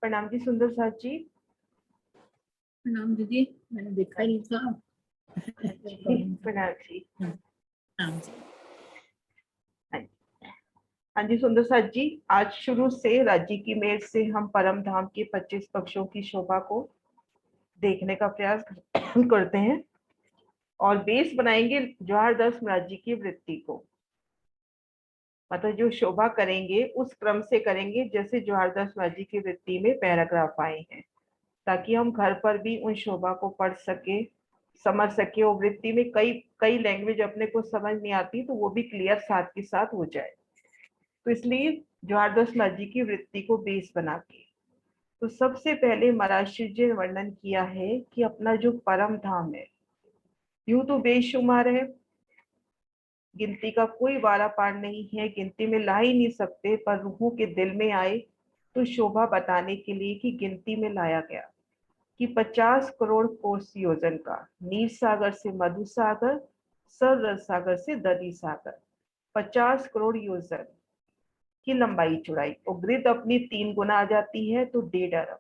प्रणाम जी सुंदर साथ जी। प्रणाम दीदी, मैंने देखा ही था। प्रणाम जी। प्रणाम जी। हाँ जी। हाँ जी सुंदर साथ जी, आज शुरू से राज्य की मेल से हम परम धाम के 25 पक्षों की शोभा को देखने का प्रयास करते हैं और बेस बनाएंगे जवाहर दास राज्य की वृत्ति को। मतलब जो शोभा करेंगे उस क्रम से करेंगे जैसे जवाहर दास राज्य की वृत्ति में पैराग्राफ आए हैं, ताकि हम घर पर भी उन शोभा को पढ़ सके, समझ सके। और वृत्ति में कई कई लैंग्वेज अपने को समझ नहीं आती तो वो भी क्लियर साथ के साथ हो जाए। तो इसलिए जवाहर दास जी की वृत्ति को बेस बना के तो सबसे पहले महाराष्ट्र जी ने वर्णन किया है कि अपना जो परम धाम है यूं तो बेशुमार है, गिनती का कोई वारा पार नहीं है, गिनती में ला ही नहीं सकते, पर रूहों के दिल में आए तो शोभा बताने के लिए कि गिनती में लाया गया कि 50 करोड़ कोस योजन का, नील सागर से मधु सागर, सरल सागर से दरी सागर, 50 करोड़ योजन की लंबाई चौड़ाई, और ग्रिड अपनी 3 गुना आ जाती है तो 1.5 अरब।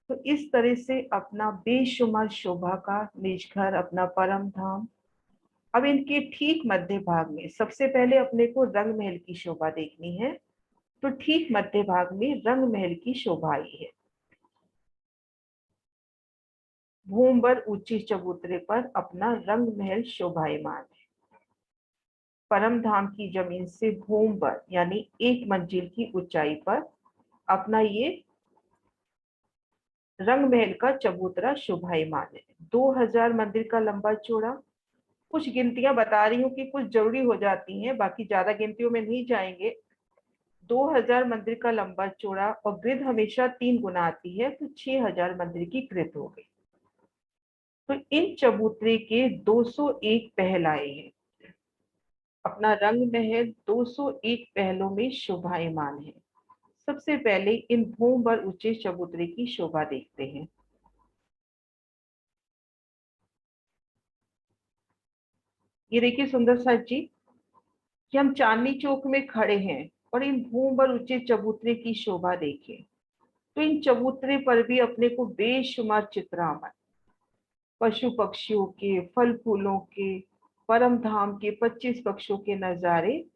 तो इस तरह से अपना बेशुमार शोभा का निज घर, अपना परम धाम। अब इनके ठीक मध्य भाग में सबसे पहले अपने को रंग महल की शोभा देखनी है। तो ठीक मध्य भाग में रंग महल की शोभा आई है। भूमबर ऊंचे चबूतरे पर अपना रंग महल शोभायमान है। परम धाम की जमीन से भूमबर यानी 1 मंजिल की ऊंचाई पर अपना ये रंग महल का चबूतरा शोभायमान है। 2000 मंदिर का लंबा चौड़ा। कुछ गिनतियां बता रही हूँ कि कुछ जरूरी हो जाती हैं, बाकी ज्यादा गिनतियों में नहीं जाएंगे। 2000 मंदिर का लंबा चौड़ा, और ग्रिड हमेशा 3 गुना आती है तो 6000 मंदिर की ग्रिड हो गई। तो इन चबूतरे के 201 पहल आए हैं। अपना रंग महल 201 पहलों में शोभायमान है। सबसे पहले इन भूमभर ऊंचे चबूतरे की शोभा देखते हैं। ये देखिए सुंदर साथ जी कि हम चांदनी चौक में खड़े हैं और इन भूमभर ऊंचे चबूतरे की शोभा देखें तो इन चबूतरे पर भी अपने को बेशुमार चित्रामन, पशु पक्षियों के, फल फूलों के, परम धाम के 25 पक्षों के नजारे।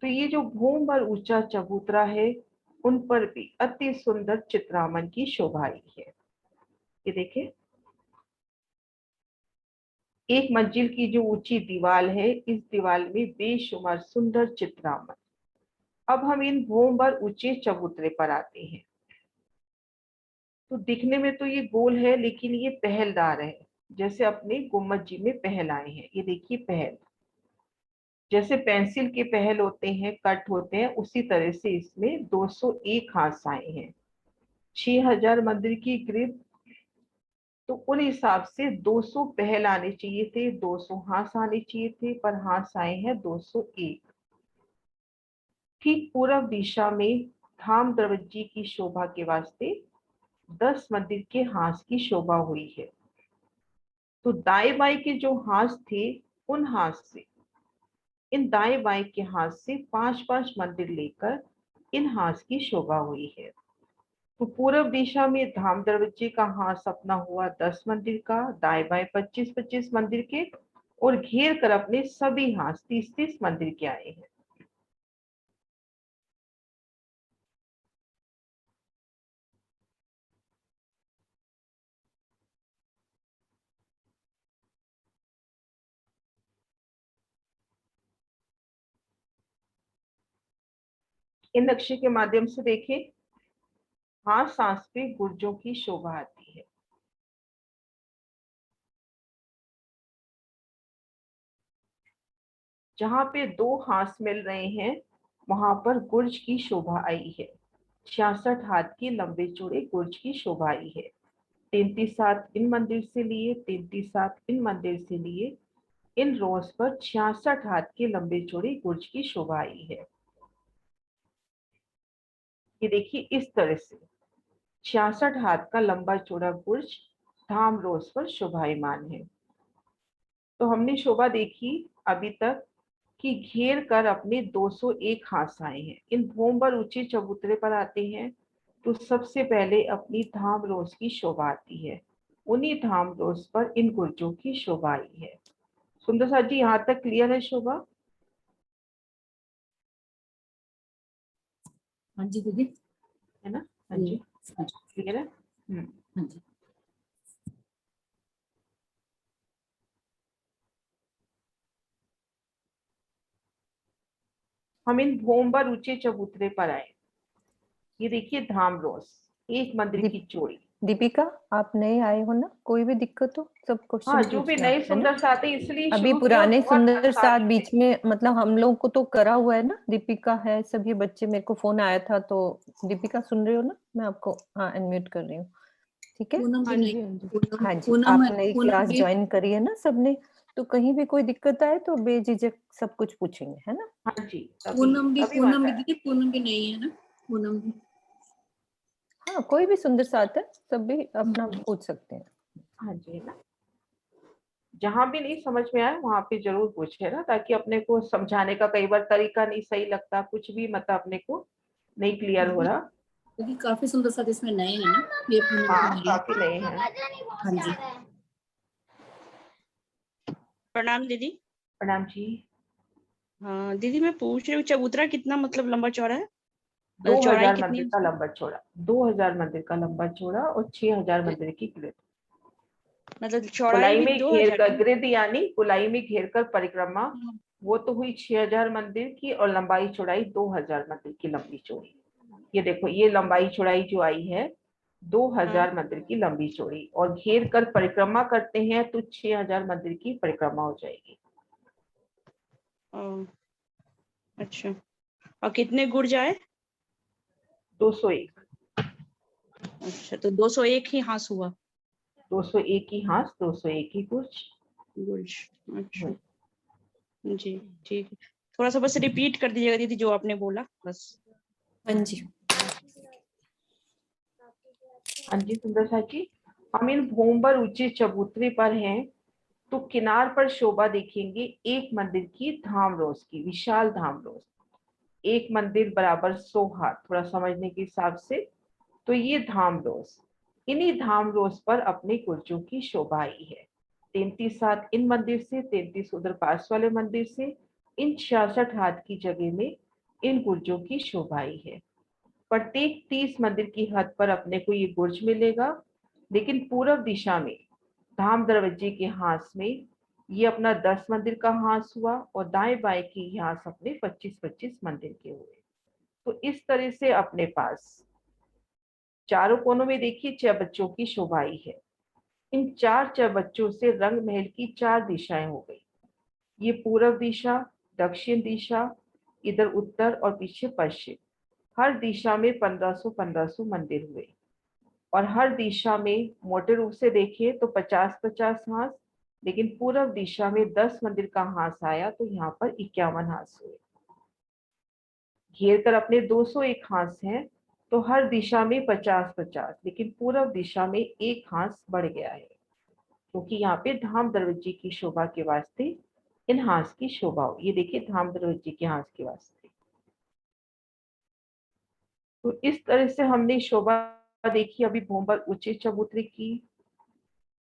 तो ये जो भूमभर ऊंचा चबूतरा है उन पर भी अति सुंदर चित्रामन की शोभा आई है। ये देखिए, 1 मंजिल की जो ऊंची दीवार है, इस दीवार में बेशुमार सुंदर चित्रामन। अब हम इन भूमभर ऊंचे चबूतरे पर आते हैं। तो दिखने में तो ये गोल है लेकिन ये पहलदार है, जैसे अपने गुम्बद जी में पहल आए हैं। ये देखिए पहल, जैसे पेंसिल के पहल होते हैं, कट होते हैं, उसी तरह से इसमें 201 हाथ आए हैं। 6000 मंदिर की ग्रिड, तो उन हिसाब से 200 पहल आने चाहिए थे, 200 हाथ आने चाहिए थे, पर हाथ आए हैं 201। ठीक पूर्व दिशा में धाम दरवाजी की शोभा के वास्ते 10 मंदिर के हाथ की शोभा हुई है। तो दाएं बाएं के जो हाथ थे उन हाथ से, इन दाएं बाएं के हाथ से 5-5 मंदिर लेकर इन हाथ की शोभा हुई है। तो पूर्व दिशा में धाम दरवाजे का हाथ अपना हुआ 10 मंदिर का, दाएं बाएं 25-25 मंदिर के, और घेर कर अपने सभी हाथ 30-30 मंदिर के आए हैं। इन नक्शे के माध्यम से देखें, हाथ सांस पे गुर्जों की शोभा आती है। जहां पे 2 हाथ मिल रहे हैं वहां पर गुर्ज की शोभा आई है। 66 हाथ की लंबे चौड़े गुर्ज की शोभा आई है। 33 हाथ इन मंदिर से लिए, 33 हाथ इन मंदिर से लिए, इन रोज पर 66 हाथ के लंबे चौड़े गुर्ज की शोभा आई है। ये देखिए इस तरह से 66 हाथ का लंबा चौड़ा गुर्ज धाम रोज पर शोभायमान है। तो हमने शोभा देखी अभी तक कि घेर कर अपने 201 हाथ आए हैं। इन भूमभर ऊंचे चबूतरे पर आते हैं तो सबसे पहले अपनी धाम रोज की शोभा आती है। उन्हीं धाम रोज पर इन गुर्जों की शोभा आई है। सुंदर साथ जी, यहाँ तक क्लियर है शोभा? हाँ जी दीदी। है ना? हाँ ये, जी, हाँ जी, क्लियर है। हाँ जी। हम इन भोंबर ऊंचे चबूतरे पर आए। ये देखिए धाम रोज, एक मंदिर दीप, की चोरी। दीपिका, आप नए आए हो ना, कोई भी दिक्कत हो सब हाँ, क्वेश्चन जो भी पूछना, नए है ना। सुंदर साथ है इसलिए अभी शुरू किया, और पुराने बहुत सुंदर आसानी साथ से। बीच में, मतलब हम लोग को तो करा हुआ है ना। दीपिका है, सब ये बच्चे, मेरे को फोन आया था तो। दीपिका सुन रही हो ना? मैं आपको हाँ अनम्यूट कर रही हूँ, ठीक है। पूनम हाँ भी जी, नहीं, हाँ जी। हाँ जी, पूनम आप नई पूनम क्लास भी। ज्वाइन करी है ना सबने, तो कहीं भी कोई दिक्कत आए तो बेझिझक सब कुछ पूछेंगे, है ना। हाँ जी, पूनम भी तभी मजा है। दीदी, पूनम भी नहीं है ना, पूनम भी। हाँ, कोई भी सुंदर साथ है, सब भी अपना पूछ सकते हैं। हाँ जी, है ना। जहां भी नहीं समझ में आए वहां पे जरूर पूछे ना, ताकि अपने को समझाने का कई बार तरीका नहीं सही लगता, कुछ भी मतलब अपने को नहीं क्लियर हो रहा। क्योंकि काफी सुंदर साथ इसमें नए हैं ना, ये पूनम हाँ, भी नहीं है। काफी नए हैं। हाँ जी। प्रणाम दीदी। प्रणाम जी। हाँ दीदी, मैं पूछ रही हूँ चबूतरा कितना मतलब लंबा चौड़ा है? मतलब चौड़ाई 2000 कितनी मंदिर है का उसकी? लंबा चौड़ा, 2000 मंदिर का लंबा चौड़ा और 6000 मंदिर की ग्रिड। मतलब चौड़ाई गोलाई भी में घेर 2000 कर, है? ग्रिड यानी गोलाई में घेर कर परिक्रमा, हाँ। वो तो हुई 6000 मंदिर की, और लंबाई चौड़ाई 2000 मंदिर की लंबी चौड़ी। ये देखो, ये लंबाई चौड़ाई जो आई है 2000 मंदिर की लंबी चौड़ी, और घेर कर परिक्रमा करते हैं तो 6000 मंदिर की परिक्रमा हो जाएगी। अच्छा, और कितने गुण जाए? 201। अच्छा, तो 201 ही हाथ हुआ 201 ही हाथ, 201 ही कुछ। गुर्ज। अच्छा जी, ठीक है। थोड़ा सा बस रिपीट कर दीजिएगा दीदी जो आपने बोला, बस। हाँ जी। हाँ जी सुंदर साची, हम इन भोंबर ऊंचे चबूतरे पर हैं, तो किनार पर शोभा देखेंगे एक मंदिर की धाम रोज की, विशाल धाम रोज। एक मंदिर बराबर 100 हाथ, थोड़ा समझने के हिसाब से। तो ये धाम रोज, इन्हीं धाम रोज पर अपने गुर्जों की शोभा आई है। 33 हाथ इन मंदिर से, 33 उधर पास वाले मंदिर से, इन 66 हाथ की जगह में इन गुर्जों की शोभा आई है। प्रत्येक 30 मंदिर की हद पर अपने को ये गुर्ज मिलेगा, लेकिन पूर्व दिशा में धाम दरवाजे के हाथ में ये अपना 10 मंदिर का हाथ हुआ, और दाएं बाएं की हाथ अपने 25-25 मंदिर के हुए। तो इस तरह से अपने पास चारों कोनों में देखिए 6 बच्चों की शोभा आई है। इन 4 बच्चों से रंग महल की 4 दिशाएं हो गई। ये पूर्व दिशा, दक्षिण दिशा, इधर उत्तर और पीछे पश्चिम, हर दिशा में 1500-1500 मंदिर हुए। और हर दिशा में मोटे रूप से देखिए तो 50-50 हाथ, लेकिन पूर्व दिशा में 10 मंदिर का हाथ आया तो यहाँ पर 51 हाथ हुए। घेर कर अपने 201 हाथ हैं, तो हर दिशा में 50-50, लेकिन पूर्व दिशा में एक हाथ बढ़ गया है, क्योंकि यहाँ पे धाम दरवाजे की शोभा के वास्ते इन हाथ की शोभा हो। ये देखिए धाम दरवाजे के हाथ के वास्ते। तो इस तरह से हमने शोभा देखी अभी भोंबर ऊंचे चबूतरे की,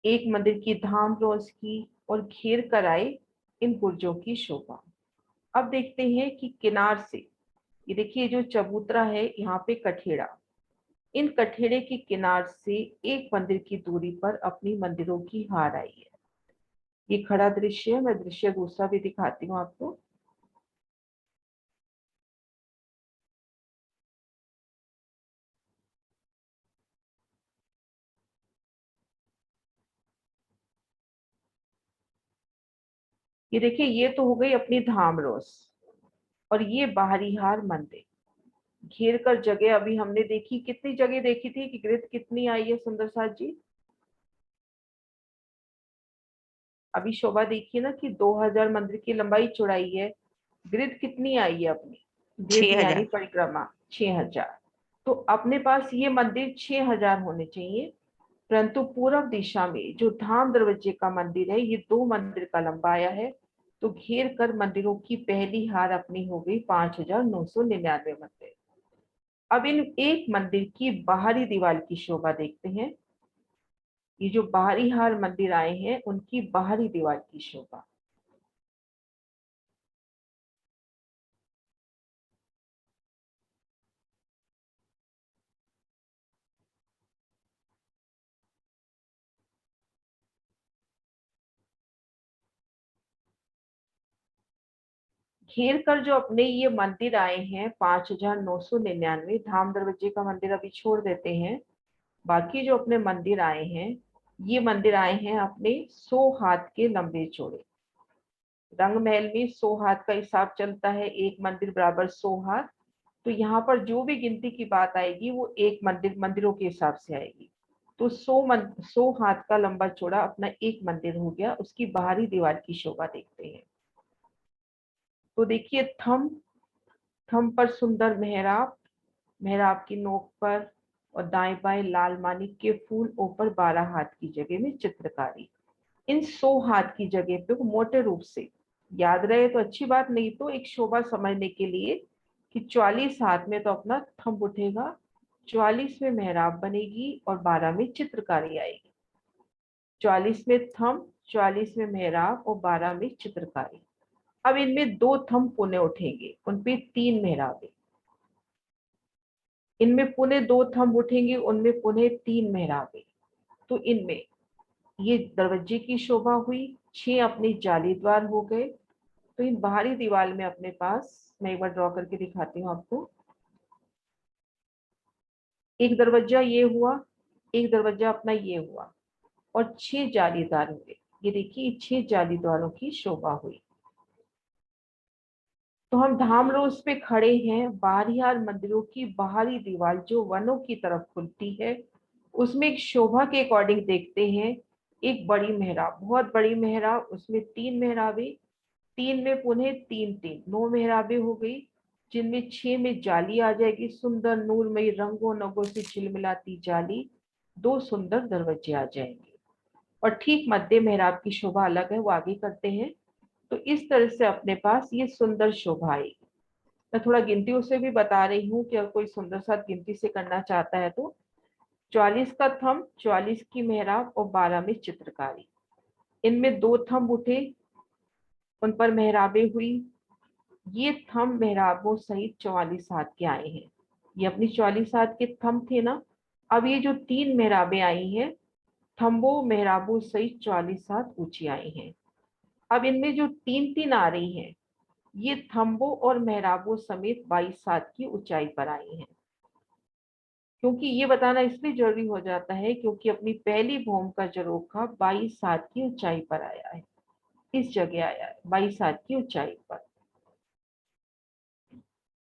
एक मंदिर की धाम रोज की, और घेर कर आए इन गुर्जों की शोभा। अब देखते हैं कि किनार से, ये देखिए जो चबूतरा है यहाँ पे कठेड़ा, इन कठेड़े के किनार से एक मंदिर की दूरी पर अपनी मंदिरों की हार आई है। ये खड़ा दृश्य है, मैं दृश्य दूसरा भी दिखाती हूँ आपको। ये देखिए, ये तो हो गई अपनी धाम रोज, और ये बाहरी हार मंदिर। घेर कर जगह अभी हमने देखी, कितनी जगह देखी थी कि ग्रिड कितनी आई है सुंदर साथ जी? अभी शोभा देखिए ना कि 2000 मंदिर की लंबाई चौड़ाई है, ग्रिड कितनी आई है अपनी? ग्रिड यानी 6000। परिक्रमा 6000। तो अपने पास ये मंदिर 6000 होने चाहिए, परंतु पूर्व दिशा में जो धाम दरवाजे का मंदिर है ये 2 मंदिर का लंबा आया है, तो घेर कर मंदिरों की पहली हार अपनी हो गई 5999 मंदिर। अब इन एक मंदिर की बाहरी दीवार की शोभा देखते हैं। ये जो बाहरी हार मंदिर आए हैं उनकी बाहरी दीवार की शोभा। घेर कर जो अपने ये मंदिर आए हैं 5,999, धाम दरवाजे का मंदिर अभी छोड़ देते हैं। बाकी जो अपने मंदिर आए हैं, ये मंदिर आए हैं अपने 100 हाथ के लंबे चौड़े। रंग महल में 100 हाथ का हिसाब चलता है, एक मंदिर बराबर 100 हाथ। तो यहाँ पर जो भी गिनती की बात आएगी वो एक मंदिरों के हिसाब से आएगी। तो 100 हाथ का लंबा चौड़ा अपना एक मंदिर हो गया। उसकी बाहरी दीवार की शोभा देखते हैं। तो देखिए थम पर सुंदर मेहराब, मेहराब की नोक पर और दाएं बाएं लाल मानिक के फूल, ऊपर 12 हाथ की जगह में चित्रकारी। इन 100 हाथ की जगह पे वो मोटे रूप से याद रहे तो अच्छी बात, नहीं तो एक शोभा समझने के लिए कि 44 हाथ में तो अपना थंब उठेगा, 44 में मेहराब बनेगी और 12 में चित्रकारी आएगी। 44 में थंब, 44 में मेहराब और 12 में चित्रकारी। अब इनमें 2 थंब पुने उठेंगे, उन पे 3 मेहराबे। इनमें पुने 2 थंब उठेंगे, उनमें पुने 3 मेहराबे। तो इनमें ये दरवाजे की शोभा हुई। 6 अपने जाली द्वार हो गए। तो इन बाहरी दीवार में अपने पास, मैं एक बार ड्रॉ करके दिखाती हूँ आपको। एक दरवाजा ये हुआ, एक दरवाजा अपना ये हुआ और 6 जालीदार हुए। ये देखिए 6 जालीदारों की शोभा हुई। तो हम धाम रोज पे खड़े हैं। बाहरियार मंदिरों की बाहरी दीवार जो वनों की तरफ खुलती है, उसमें एक शोभा के अकॉर्डिंग देखते हैं। एक बड़ी मेहराब, बहुत बड़ी मेहराब, उसमें 3 मेहराबे, 3 में पुनः 3 9 मेहराबे हो गई, जिनमें 6 में जाली आ जाएगी, सुंदर नूरमयी रंगों नगों से झिलमिलाती जाली। 2 सुंदर दरवाजे आ जाएंगे और ठीक मध्य मेहराब की शोभा अलग है, वो आगे करते हैं। तो इस तरह से अपने पास ये सुंदर शोभा आएगी। मैं थोड़ा गिनतियों से भी बता रही हूँ कि अगर कोई सुंदर सा गिनती से करना चाहता है तो 44 का थंब, 44 की मेहराब और 12 में चित्रकारी। इनमें 2 थंब उठे, उन पर मेहराबे हुई। ये थंब मेहराबों सहित 44 हाथ के आए हैं। ये अपनी 44 हाथ के थंब थे ना। अब ये जो 3 मेहराबे आई हैं, थंबों मेहराबों सहित 44 हाथ ऊंची आई हैं। अब इनमें जो 3 आ रही हैं, ये थंबों और मेहराबों समेत 22 हाथ की ऊंचाई पर आई हैं। क्योंकि ये बताना इसलिए जरूरी हो जाता है क्योंकि अपनी पहली भूमि का जरोखा 22 हाथ की ऊंचाई पर आया है। इस जगह आया है 22 हाथ की ऊंचाई पर।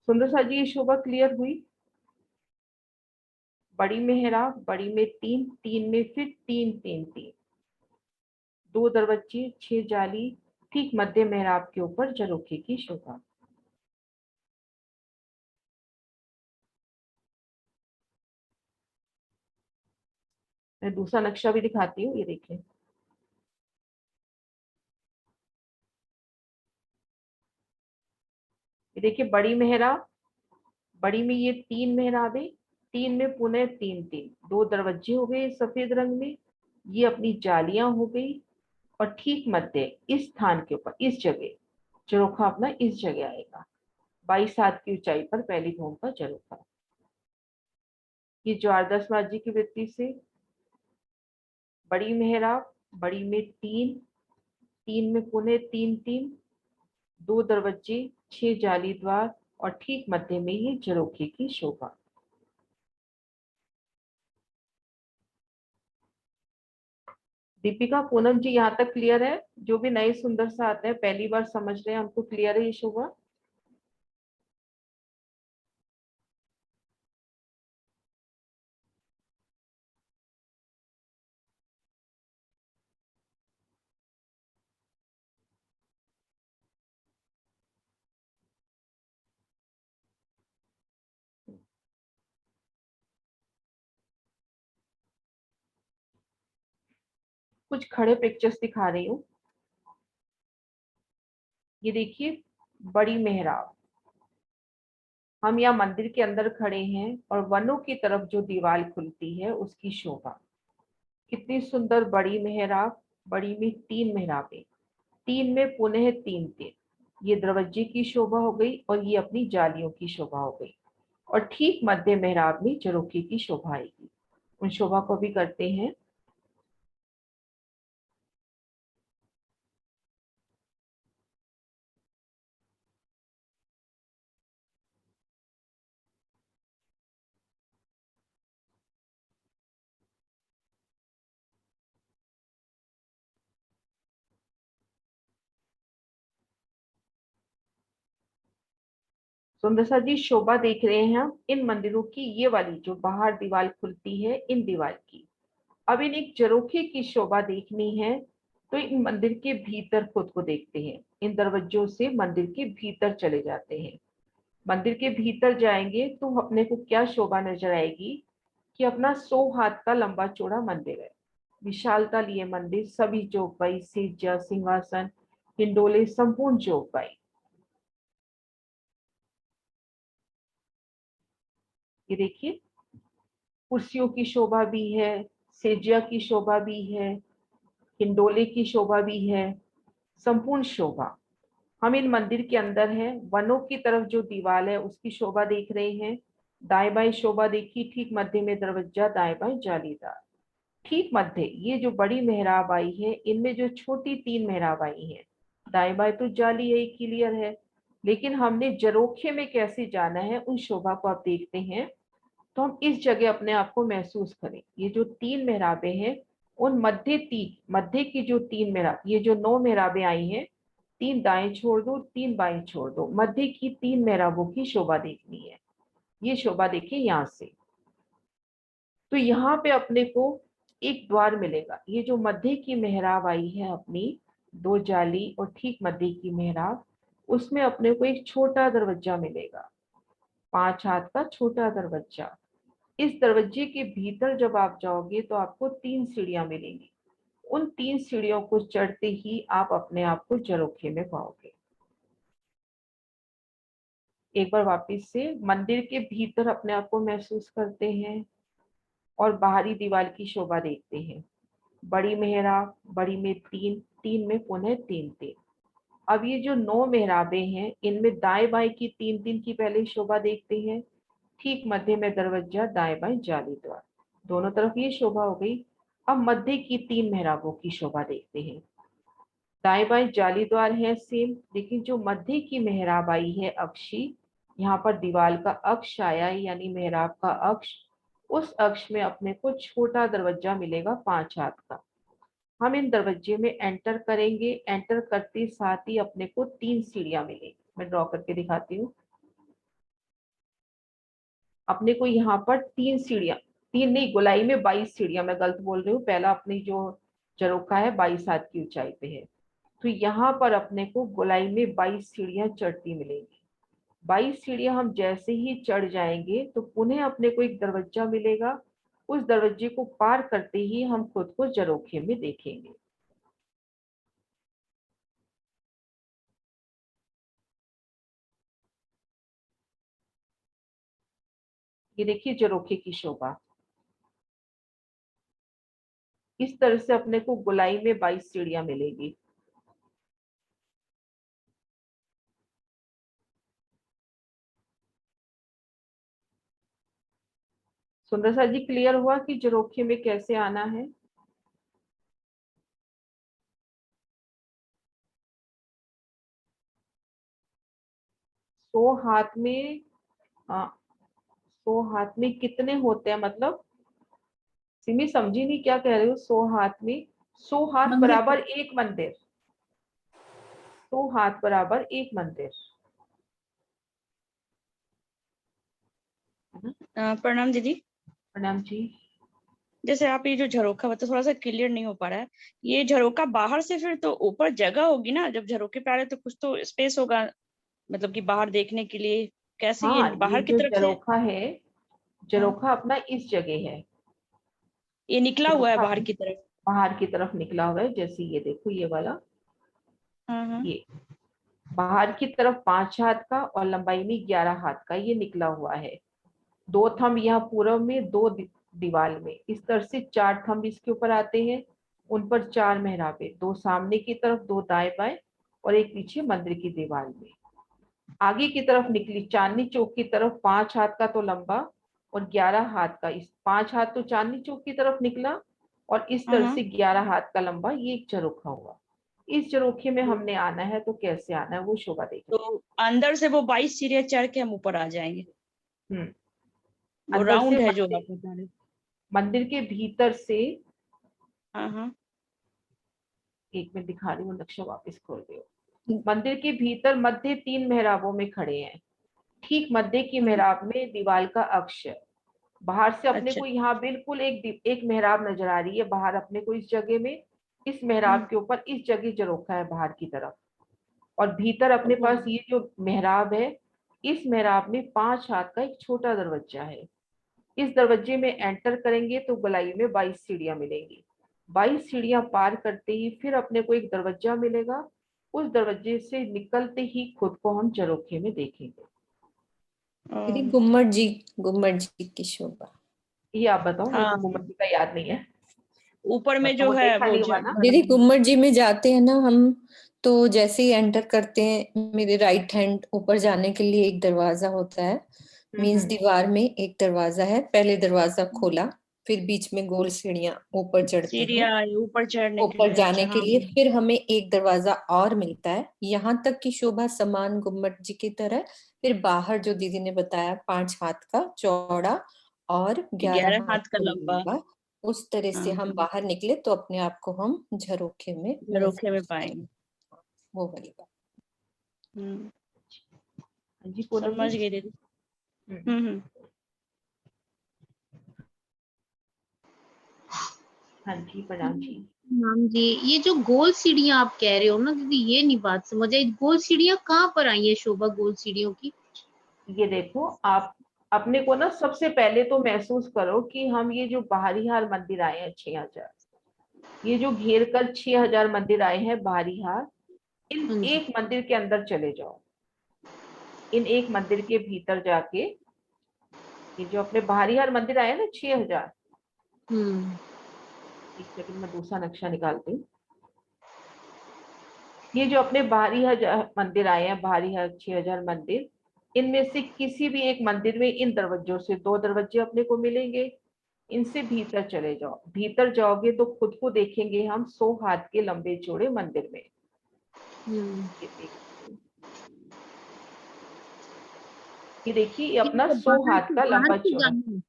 सुंदर सा जी ये शोभा क्लियर हुई। बड़ी मेहराब, बड़ी में 3, 3 में फिर 3, 2 दरवाजे, 6 जाली, ठीक मध्य मेहराब के ऊपर जरोखे की शोभा। मैं दूसरा नक्शा भी दिखाती हूँ, ये देखें। ये देखिए बड़ी मेहराब, बड़ी में ये 3 मेहराबे, 3 में पुनः 3, 2 दरवाजे हो गए सफेद रंग में। ये अपनी जालियां हो गई और ठीक मध्य इस स्थान के ऊपर, इस जगह जरोखा अपना इस जगह आएगा। 22 हाथ की ऊंचाई पर पहली भूमि का जरोखा। ये ज्वारदास महाराज जी की वृत्ति से बड़ी मेहराब, बड़ी में 3, 3 में पुनः 3, 2 दरवाजे, 6 जाली द्वार और ठीक मध्य में ये जरोखे की शोभा। दीपिका, पूनम जी यहाँ तक क्लियर है? जो भी नए सुंदर सा आते हैं पहली बार समझ रहे हैं, हमको क्लियर है ये शोभा? कुछ खड़े पिक्चर्स दिखा रही हूँ। ये देखिए बड़ी मेहराब, हम यहाँ मंदिर के अंदर खड़े हैं और वनों की तरफ जो दीवार खुलती है उसकी शोभा। कितनी सुंदर बड़ी मेहराब, बड़ी में 3 मेहराबें, 3 में पुनः 3 3। ये दरवाजे की शोभा हो गई और ये अपनी जालियों की शोभा हो गई। और ठीक मध्य मेहराब में झरोखे की शोभा आएगी। उन शोभा को भी करते हैं। सुंदर सा जी शोभा देख रहे हैं हम इन मंदिरों की, ये वाली जो बाहर दीवार खुलती है इन दीवार की। अब इन एक झरोखे की शोभा देखनी है तो इन मंदिर के भीतर खुद को देखते हैं। इन दरवाजों से मंदिर के भीतर चले जाते हैं। मंदिर के भीतर जाएंगे तो अपने को क्या शोभा नजर आएगी कि अपना 100 हाथ का लंबा चौड़ा मंदिर है। विशालता लिए मंदिर, सभी चौपाई, सिज्जा, सिंहासन, हिंडोले, संपूर्ण चौपाई। ये देखिए, कुर्सियों की शोभा भी है, सेजिया की शोभा भी है, हिंडोले की शोभा भी है, संपूर्ण शोभा। हम इन मंदिर के अंदर हैं। वनों की तरफ जो दीवार है उसकी शोभा देख रहे हैं। दाएं बाएं शोभा देखी, ठीक मध्य में दरवाजा, दाएं बाएं जालीदार। ठीक मध्य ये जो बड़ी मेहराब आई है, इनमें जो छोटी 3 मेहराब आई हैं, दाएं बाएं तो जाली यही क्लियर है, लेकिन हमने जरोखे में कैसे जाना है उन शोभा को आप देखते हैं। तो हम इस जगह अपने आप को महसूस करें। ये जो 3 मेहराबें हैं, उन मध्य की जो 3 मेहराब, ये जो 9 मेहराबें आई हैं, 3 दाएं छोड़ दो, 3 बाएं छोड़ दो, मध्य की 3 मेहराबों की शोभा देखनी है। ये शोभा देखिए यहाँ से। तो यहाँ पे अपने को एक द्वार मिलेगा। ये जो मध्य की मेहराब आई है अपनी, 2 जाली और ठीक मध्य की मेहराब, उसमें अपने को एक छोटा दरवाजा मिलेगा, 5 हाथ का छोटा दरवाजा। इस दरवाजे के भीतर जब आप जाओगे तो आपको 3 सीढ़ियां मिलेंगी। उन 3 सीढ़ियों को चढ़ते ही आप अपने आप को झरोखे में पाओगे। एक बार वापस से मंदिर के भीतर अपने आप को महसूस करते हैं और बाहरी दीवार की शोभा देखते हैं। बड़ी मेहराब, बड़ी में 3, 3 में पुनः 3 3। अब ये जो 9 मेहराबें हैं, इनमें दाएं बाएं की 3 3 की पहले शोभा देखते हैं। ठीक मध्य में दरवाजा, दाएं बाएं जाली द्वार, दोनों तरफ ये शोभा हो गई। अब मध्य की 3 मेहराबों की शोभा देखते हैं। दाएं बाएं जाली द्वार है सेम, लेकिन जो मध्य की मेहराब आई है अक्षी, यहाँ पर दीवार का अक्ष आया है, यानी मेहराब का अक्ष। उस अक्ष में अपने को छोटा दरवाजा मिलेगा 5 हाथ का। हम इन दरवाजे में एंटर करेंगे। एंटर करते साथ ही अपने को 3 सीढ़ियां मिलेंगी। मैं ड्रॉ करके दिखाती हूँ। अपने को यहाँ पर 3 सीढ़ियां, 3 नहीं, गोलाई में 22 सीढ़ियां, मैं गलत बोल रही हूँ। पहला अपनी जो झरोखा है 22 हाथ की ऊंचाई पे है, तो यहाँ पर अपने को गोलाई में 22 सीढ़ियां चढ़ती मिलेंगी। 22 सीढ़ियां हम जैसे ही चढ़ जाएंगे तो पुनः अपने को एक दरवाजा मिलेगा। उस दरवाजे को पार करते ही हम खुद को झरोखे में देखेंगे। ये देखिए झरोखे की शोभा। इस तरह से अपने को गोलाई में 22 सीढ़ियां मिलेगी। सुंदर सा जी, क्लियर हुआ कि झरोखे में कैसे आना है? सौ हाथ में, 100 हाथ में कितने होते हैं? मतलब सिमी समझी नहीं क्या कह रहे हो। 100 हाथ में, 100 हाथ मंदिर बराबर एक मंदिर, 100 हाथ बराबर एक मंदिर, है ना? प्रणाम दीदी। प्रणाम जी। जैसे आप ये जो झरोखा बता, थोड़ा सा क्लियर नहीं हो पा रहा है। ये झरोखा बाहर से फिर तो ऊपर जगह होगी ना, जब झरोखे पे आ रहे तो कुछ तो स्पेस होगा, मतलब कि बाहर देखने के लिए। कैसे ये हाँ, ये बाहर की जो तरफ से? झरोखा है, हाँ, झरोखा अपना इस जगह है। ये निकला हुआ है झरोखा बाहर की तरफ। बाहर की तरफ निकला हुआ है, जैसे ये देखो ये वाला, हाँ हाँ। ये बाहर की तरफ 5 हाथ का और लंबाई में 11 हाथ का ये निकला हुआ है। 2 थंब यहाँ पूर्व में, 2 दीवार में, इस तरह से 4 थंब इसके ऊपर आते हैं। उन पर 4 मेहराबे, 2 सामने की तरफ, 2 दाएं बाएं और एक पीछे मंदिर की दीवार में। आगे की तरफ निकली चांदनी चौक की तरफ 5 हाथ का तो लंबा और 11 हाथ का, इस 5 हाथ तो चांदनी चौक की तरफ निकला और इस तरह से 11 हाथ का लंबा ये एक झरोखा हुआ। इस झरोखे में हमने आना है, तो कैसे आना है वो शोभा देखें। तो अंदर से वो 22 सीढ़ियां चढ़ के हम ऊपर आ जाएंगे। हम्म वो अंदर राउंड से है जो आप बता रहे। मंदिर के भीतर से, हाँ एक मिनट दिखा रही हूँ, नक्शा वापस खोल दो। मंदिर के भीतर मध्य 3 मेहराबों में खड़े हैं। ठीक मध्य की मेहराब में दीवार का अक्ष है। बाहर से अपने अच्छा। को यहाँ बिल्कुल एक मेहराब नजर आ रही है। बाहर अपने को इस जगह में, इस मेहराब के ऊपर इस जगह झरोखा है बाहर की तरफ। और भीतर अपने पास ये जो मेहराब है, इस मेहराब में 5 हाथ का एक छोटा दरवाजा है। इस दरवाजे में एंटर करेंगे तो गोलाई में 22 सीढ़ियां मिलेंगी। 22 सीढ़ियां पार करते ही फिर अपने को एक दरवाजा मिलेगा। उस दरवाजे से निकलते ही खुद को हम झरोखे में देखेंगे। दीदी गुम्मट जी की शोभा। ये आप बताओ, मेरे को हाँ, गुम्मट जी का याद नहीं है। ऊपर में मतलब जो वो है देखा वो नहीं हुआ ना। दीदी गुम्मट जी में जाते हैं ना हम, तो जैसे ही एंटर करते हैं मेरे राइट हैंड ऊपर जाने के लिए एक दरवाजा होता है। मींस दीवार में एक दरवाजा है, पहले दरवाजा खोला, फिर बीच में गोल सीढ़ियां ऊपर चढ़ते हैं, सीढ़ियां ऊपर चढ़ने के ऊपर लिए। जाने अच्छा, के हाँ। लिए फिर हमें एक दरवाजा और मिलता है। यहाँ तक की शोभा समान गुम्मट जी की तरह। फिर बाहर जो दीदी ने बताया 5 हाथ का चौड़ा और 11 11 हाथ हाथ का का लंबा। लंबा, उस तरह से हाँ, हम बाहर निकले तो अपने आप को हम झरोखे में झरोखे में महसूस पाएंगे। करेंगे। वो वाली बात। हम्म, हाँ जी पूनम समझ जी। गई दीदी। हम्म, हम्म। हाँ जी प्रणाम जी। मैम जी, ये जो गोल सीढ़ियां आप कह रहे हो ना दीदी, ये नहीं बात समझ आई। गोल सीढ़ियां कहाँ पर आई है शोभा, गोल सीढ़ियों की? ये देखो, आप अपने को ना सबसे पहले तो महसूस करो कि हम ये जो बाहरी हाल मंदिर आए हैं 6000, ये जो घेर कर 6000 मंदिर आए हैं बाहरी हाल, इन हाँ जी। एक मंदिर के अंदर चले जाओ। इन एक मंदिर के भीतर जाके, ये जो अपने बाहरी हाल मंदिर आए हैं ना 6000, एक सेकंड में दूसरा नक्शा निकालती हूँ। ये जो अपने बाहरी मंदिर आए हैं, बाहरी 6000 मंदिर, इनमें से किसी भी एक मंदिर में इन दरवाजों से 2 दरवाजे अपने को मिलेंगे। इनसे भीतर चले जाओ। भीतर जाओगे तो खुद को देखेंगे हम 100 हाथ के लंबे चौड़े मंदिर में। ये देखिए, ये अपना 100 हाथ का बाहर लंबा से चौड़ा जाना है।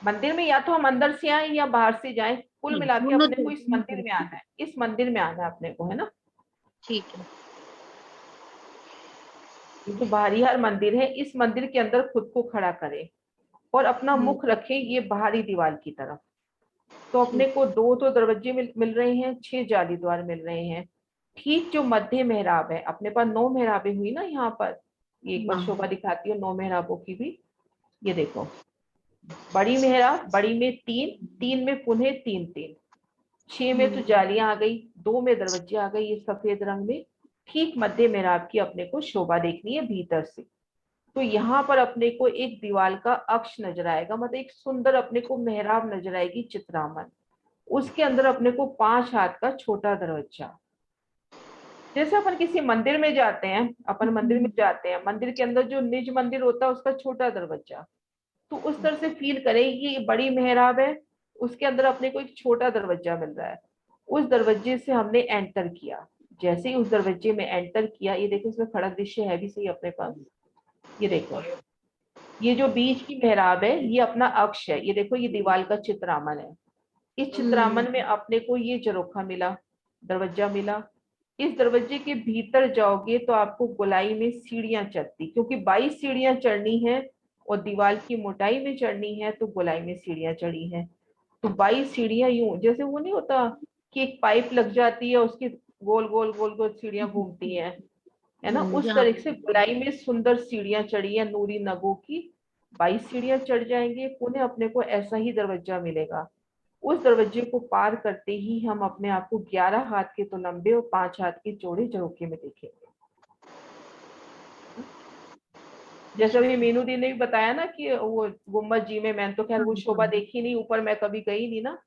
मंदिर में। या तो हम अंदर से आए या बाहर से जाएं, कुल मिला के दोनों अपने को इस मंदिर में आना है। इस मंदिर में आना है अपने को, है ना। ठीक है। ये जो बाहरी हाल मंदिर है, इस मंदिर के अंदर खुद को खड़ा करें और अपना मुख रखें ये बाहरी दीवार की तरफ। तो अपने को 2 तो दरवाजे मिल रहे हैं, 6 जाली द्वार मिल रहे हैं। ठीक जो मध्य मेहराब है, अपने पास 9 मेहराबें हुई ना यहाँ पर। ये एक बार शोभा दिखाती हूँ 9 मेहराबों की भी। ये देखो, बड़ी मेहराब, बड़ी में 3, 3 में पुनः 3 3, 6 में तो जालियां आ गई, 2 में दरवाजे आ गए ये सफेद रंग में। ठीक मध्य मेहराब की अपने को शोभा देखनी है भीतर से। तो यहाँ पर अपने को एक दीवार का अक्ष नजर आएगा, मतलब एक सुंदर अपने को मेहराब नजर आएगी चित्रामन। उसके अंदर अपने को 5 हाथ का छोटा दरवाजा। जैसे अपन किसी मंदिर में जाते हैं, अपन मंदिर में जाते हैं, मंदिर के अंदर जो निज मंदिर होता है उसका छोटा दरवाजा, तो उस तरह से फील करें कि ये बड़ी मेहराब है, उसके अंदर अपने को एक छोटा दरवाजा मिल रहा है। उस दरवाजे से हमने एंटर किया। जैसे ही उस दरवाजे में एंटर किया, ये देखो इसमें खड़ा दृश्य है भी सही अपने पास। ये देखो, ये जो बीच की मेहराब है ये अपना अक्ष है। ये देखो, ये दीवार का चित्रामन है। इस चित्रामन में अपने को ये झरोखा मिला, दरवाजा मिला। इस दरवाजे के भीतर जाओगे तो आपको गोलाई में सीढ़ियां चढ़ती, क्योंकि 22 सीढ़ियां चढ़नी है और दीवार की मोटाई में चढ़नी है, तो गोलाई में सीढ़ियां चढ़ी है। तो 22 सीढ़ियां यूं, जैसे वो नहीं होता कि एक पाइप लग जाती है, उसकी गोल गोल गोल गोल सीढ़ियां घूमती हैं, है ना, उस तरह से गोलाई में सुंदर सीढ़ियां चढ़ी है नूरी नगों की। 22 सीढ़ियां चढ़ जाएंगे, पुनः अपने को ऐसा ही दरवाजा मिलेगा। उस दरवाजे को पार करते ही हम अपने आप को 11 हाथ के तो लंबे और 5 हाथ के चौड़े झरोखे में देखेंगे। जैसे अभी मीनू दी ने भी बताया ना कि वो गुम्बद जी में, मैंने तो खैर वो शोभा देखी नहीं, ऊपर मैं कभी गई नहीं ना,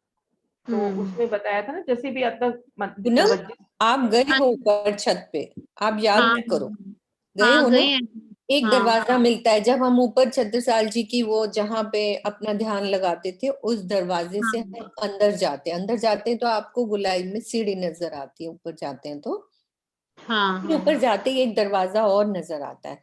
तो उसमें बताया था ना जैसे भी अंदर पूनम, दरवाजे। आप गए हो ऊपर छत पे, आप याद हाँ करो, गए हाँ हो ना? गए हैं। एक हाँ दरवाजा मिलता है जब हम ऊपर छत्रसाल जी की वो जहाँ पे अपना ध्यान लगाते थे, उस दरवाजे से हाँ हम अंदर जाते हैं तो आपको गुलाई में सीढ़ी नजर आती है, ऊपर जाते हैं तो हाँ फिर ऊपर जाते ही एक दरवाजा और नजर आता है।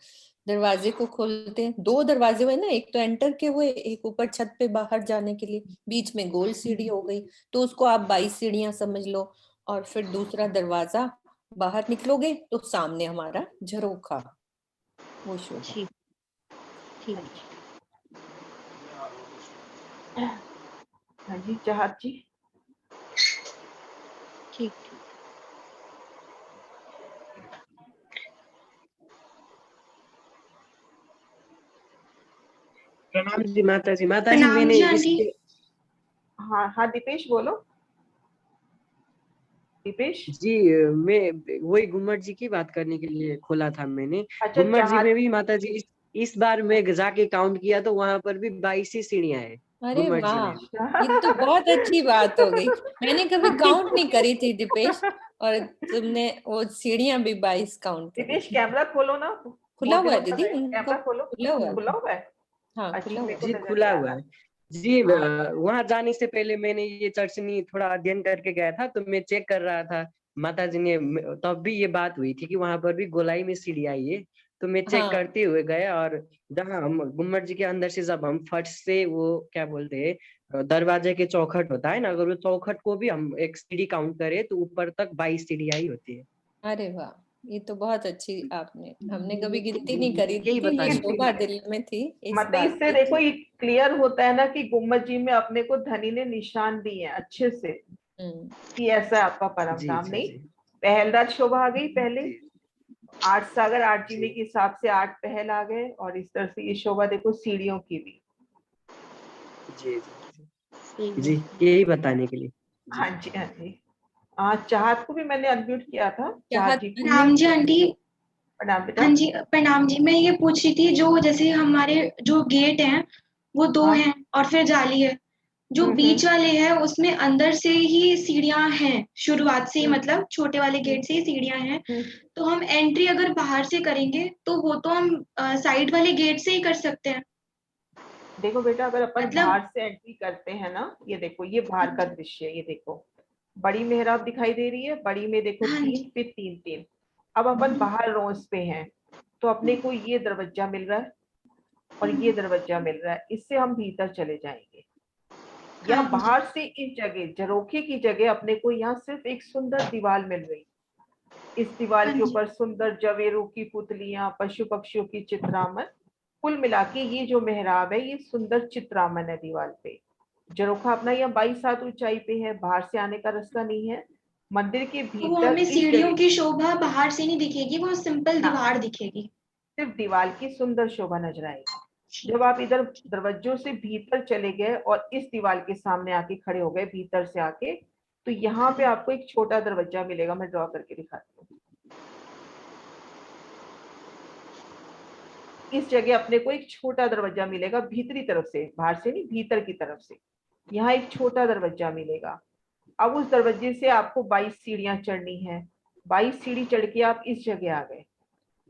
दरवाजे को खोलते हैं, 2 दरवाजे हुए ना, एक तो एंटर के हुए, एक ऊपर छत पे बाहर जाने के लिए, बीच में गोल सीढ़ी हो गई, तो उसको आप 22 सीढ़ियां समझ लो। और फिर दूसरा दरवाजा, बाहर निकलोगे तो सामने हमारा झरोखा, वो शोभा। ठीक ठीक हाँ जी चाहत जी। ठीक। प्रणाम जी माता जी। माता जी प्रणाम मैंने जी आंटी। हाँ हाँ दीपेश बोलो। दीपेश। जी मैं वही गुम्मट जी की बात करने के लिए खोला था मैंने। अच्छा गुम्मट जी चाहत। में भी माता जी इस बार मैं जाके काउंट किया तो वहां पर भी 22 ही सीढ़ियां हैं अरे गुम्मट जी वाह, में भी। ये तो बहुत अच्छी बात हो गई। मैंने कभी काउंट नहीं करी थी दीपेश, और तुमने वो सीढ़ियां भी 22 काउंट करी दीपेश थी। कैमरा खोलो ना, खुला बहुत हुआ दिनों है बाद दीदी है, उनका, कैमरा खोलो। खुला हुआ है। खुला हुआ है। हाँ खुला अच्छा हुआ मेरे है। को जी नजर खुला नहीं आ हुआ रहा। है जी। हाँ वहां जाने से पहले मैंने ये चर्चनी थोड़ा अध्ययन करके गया था, तो मैं चेक कर रहा था। माता जी ने तब भी ये बात हुई थी कि वहां पर भी गोलाई में सीढ़ी आई है, तो मैं चेक हाँ करते हुए गया। और जहाँ हम गुम्मट जी के अंदर से जब हम फट से वो क्या बोलते हैं, दरवाजे के चौखट होता है ना, अगर वो चौखट को भी हम एक सीढ़ी काउंट करें तो ऊपर तक 22 सीढ़ी आई होती है। अरे वाह, ये तो बहुत अच्छी आपने, हमने कभी गिनती नहीं करी यही थी, ये बताने के शोभा लिए। दिल में थी इस मतलब बात इससे की। देखो ये क्लियर होता है ना कि गुम्बद जी में अपने को धनी ने निशान दिए हैं अच्छे से, हम्म। कि ऐसा है आपका परम जी धाम। जी नहीं, जी पहलराज शोभा आ गई पहले, जी 8 सागर 8 जी जीने के हिसाब से 8 पहल आ गए, और इस तरह से ये शोभा देखो सीढ़ियों की भी। जी जी सही जी, है। यही बताने के लिए। जी हाँ जी हाँ जी। हाँ चाहत को भी मैंने अनम्यूट किया था, चाहत चाहत जी को। प्रणाम जी आंटी। प्रणाम बेटा। हाँ जी प्रणाम जी, मैं ये पूछ रही थी, जो जैसे हमारे जो गेट हैं वो 2 हाँ हैं और फिर जाली है, जो बीच वाले हैं उसमें अंदर से ही सीढ़ियां हैं, शुरुआत से ही, मतलब छोटे वाले गेट से ही सीढ़ियां हैं। तो हम एंट्री अगर बाहर से करेंगे तो वो तो हम साइड वाले गेट से ही कर सकते हैं, देखो बेटा, अगर अपन मतलब। बाहर से एंट्री करते हैं ना, ये देखो ये बाहर हाँ का जी दृश्य है, ये देखो बड़ी मेहराब दिखाई दे रही है, बड़ी में देखो हाँ 3 जी। फिर 3 3। अब अपन बाहर रोज पे हैं, तो अपने को ये दरवाजा मिल रहा है और ये दरवाजा मिल रहा है, इससे हम भीतर चले जाएंगे। या हाँ जी बाहर से इस जगह झरोखे की जगह अपने को यहाँ सिर्फ एक सुंदर दीवार मिल रही, इस दीवार हाँ के जी ऊपर सुंदर जवेरों की पुतलियां, पशु पक्षियों की चित्रामन, कुल मिला के ये जो मेहराब है ये सुंदर चित्रामन है दीवार पे। झरोखा अपना यहाँ 22 हाथ ऊंचाई पे है, बाहर से आने का रास्ता नहीं है। मंदिर के तो वो हमें भीतर इस सीढ़ियों जगह की शोभा बाहर से नहीं दिखेगी, वो सिंपल ना, दीवार दिखेगी। सिर्फ दीवार की सुंदर शोभा नजर आएगी। जब आप इधर दरवाजों से भीतर चले गए और इस दीवार के सामने आके खड़े हो गए भीतर से आके, तो यहाँ पे आपको एक छोटा दरवाजा मिलेगा, मैं ड्रॉ करके दिखाती हूँ। इस जगह अपने को एक छोटा दरवाजा मिलेगा भीतरी तरफ से, बाहर से नहीं, भीतर की तरफ से। यहाँ एक छोटा दरवाजा मिलेगा। अब उस दरवाजे से आपको 22 सीढ़ियां चढ़नी है। 22 सीढ़ी चढ़ के आप इस जगह आ गए,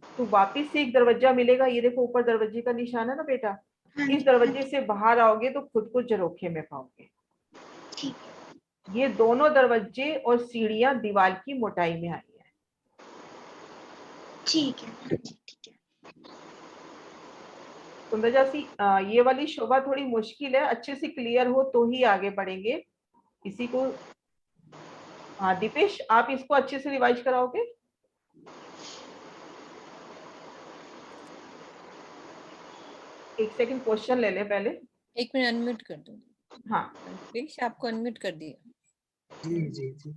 तो वापिस से एक दरवाजा मिलेगा, ये देखो ऊपर दरवाजे का निशान है ना बेटा। हाँ इस जी हाँ दरवाजे जी से बाहर आओगे तो खुद को झरोखे में पाओगे। ठीक ये दोनों दरवाजे और सीढ़ियां दीवार की मोटाई में आई है। ठीक है। हाँ जी ठीक है। सुंदरजा सी ये वाली शोभा थोड़ी मुश्किल है, अच्छे से क्लियर हो तो ही आगे बढ़ेंगे। इसी को हाँ दीपेश, आप इसको अच्छे से रिवाइज कराओगे। एक सेकंड क्वेश्चन ले ले पहले। एक मिनट अनम्यूट कर दो। हाँ दीपेश आपको अनम्यूट कर दिया। जी जी जी।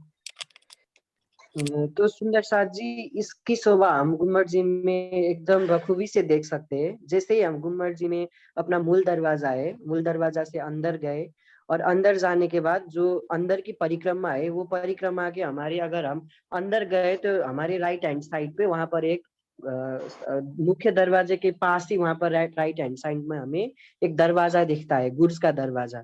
तो सुंदर साथ जी, इसकी शोभा हम गुम्मट जी में एकदम बखूबी से देख सकते हैं। जैसे ही हम गुम्मट जी में अपना मूल दरवाजा है, मूल दरवाजा से अंदर गए और अंदर जाने के बाद जो अंदर की परिक्रमा है, वो परिक्रमा के हमारे, अगर हम अंदर गए तो हमारे राइट हैंड साइड पे वहां पर एक मुख्य दरवाजे के पास ही वहां पर राइट हैंड साइड में हमें एक दरवाजा दिखता है, गुड्स का दरवाजा।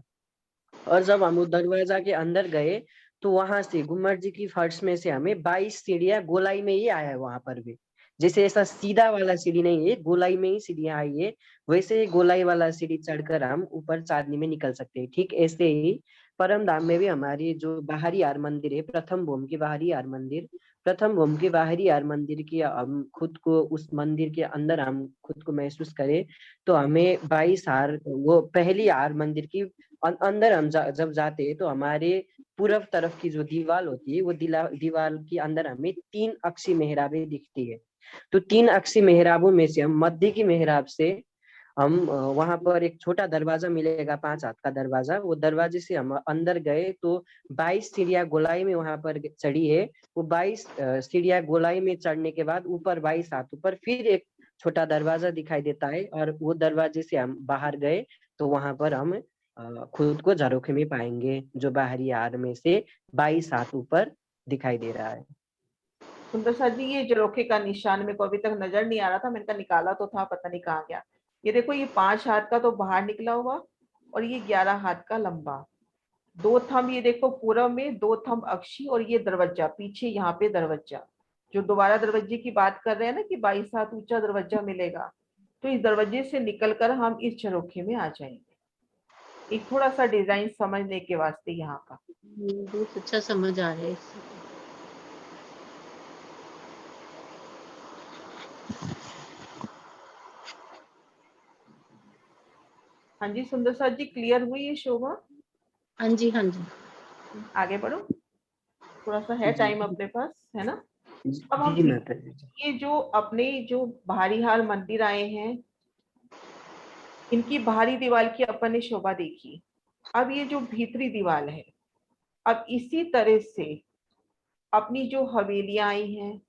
और जब हम उस दरवाजा के अंदर गए तो वहां से गुम्मट जी की फर्श में से हमें 22 सीढ़ियां गोलाई में ही आया है वहां पर भी। जैसे ऐसा सीधा वाला सीढ़ी नहीं है, गोलाई में ही सीढ़ियां आई है, वैसे ही गोलाई वाला सीढ़ी चढ़कर हम ऊपर चांदनी में निकल सकते हैं। ठीक ऐसे ही परम धाम में भी हमारी जो बाहरी यार मंदिर है, प्रथम भूम की बाहरी यार मंदिर, प्रथम भूम के बाहरी यार मंदिर की हम खुद को उस मंदिर के अंदर हम खुद को महसूस करें तो हमें 22 हार, वो पहली हार मंदिर की अंदर हम जब जाते हैं तो हमारे पूर्व तरफ की जो दीवार होती है, वो दीवार के अंदर हमें 3 अक्षी मेहराबें दिखती है। तो 3 अक्षी मेहराबों में से हम मध्य की मेहराब से हम वहां पर एक छोटा दरवाजा मिलेगा, 5 हाथ का दरवाजा, वो दरवाजे से हम अंदर गए तो 22 सीढ़ियां गोलाई में वहां पर चढ़ी है। वो 22 सीढ़ियां गोलाई में चढ़ने के बाद ऊपर 22 हाथ ऊपर फिर एक छोटा दरवाजा दिखाई देता है, और वो दरवाजे से हम बाहर गए तो वहां पर हम खुद को झरोखे में पाएंगे, जो बाहरी हार में से 22 हाथ ऊपर दिखाई दे रहा है। सुंदर सर जी, ये झरोखे का निशान मेरे को अभी तक नजर नहीं आ रहा था, मैंने कहा निकाला तो था, पता नहीं कहाँ गया। ये देखो, ये 5 हाथ का तो बाहर निकला हुआ, और ये 11 हाथ का लंबा, 2 थंब, ये देखो पूरब में 2 थंब अक्षी, और ये दरवाजा पीछे, यहाँ पे दरवाजा, जो दोबारा दरवाजे की बात कर रहे हैं ना कि 22 हाथ ऊंचा दरवाजा मिलेगा, तो इस दरवाजे से निकलकर हम इस झरोखे में आ जाएंगे। एक थोड़ा सा डिजाइन समझने के वास्ते यहाँ का। बहुत अच्छा समझ आ रहा है इससे। हाँ जी सुंदर सर जी, क्लियर हुई ये शोभा? हाँ जी, हाँ जी। आगे बढ़ो, थोड़ा सा है जी टाइम अपने पास, है ना? अब हम जी माता जी। ये जो अपने जो बाहरी हार मंदिर आए हैं, इनकी बाहरी दीवार की अपन ने शोभा देखी। अब ये जो भीतरी दीवार है, अब इसी तरह से अपनी जो हवेलियां आई हैं,